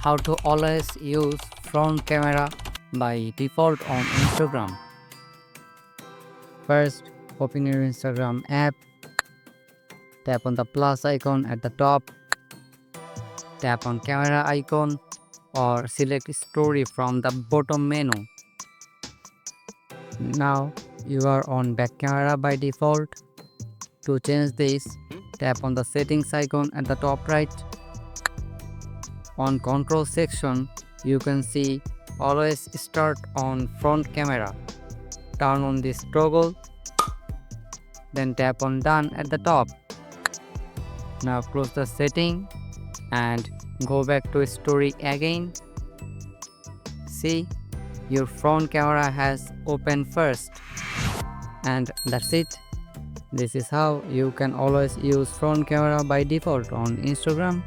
How to always use front camera by default on Instagram. First, open your Instagram app, tap on the plus icon at the top, tap on camera icon or select story from the bottom menu. Now you are on back camera by default. To change this, tap on the settings icon at the top right. On control section, you can see always start on front camera. Turn on this toggle, then tap on done at the top. Now close the setting and go back to story again. See, your front camera has opened first. And that's it. This is how you can always use front camera by default on Instagram.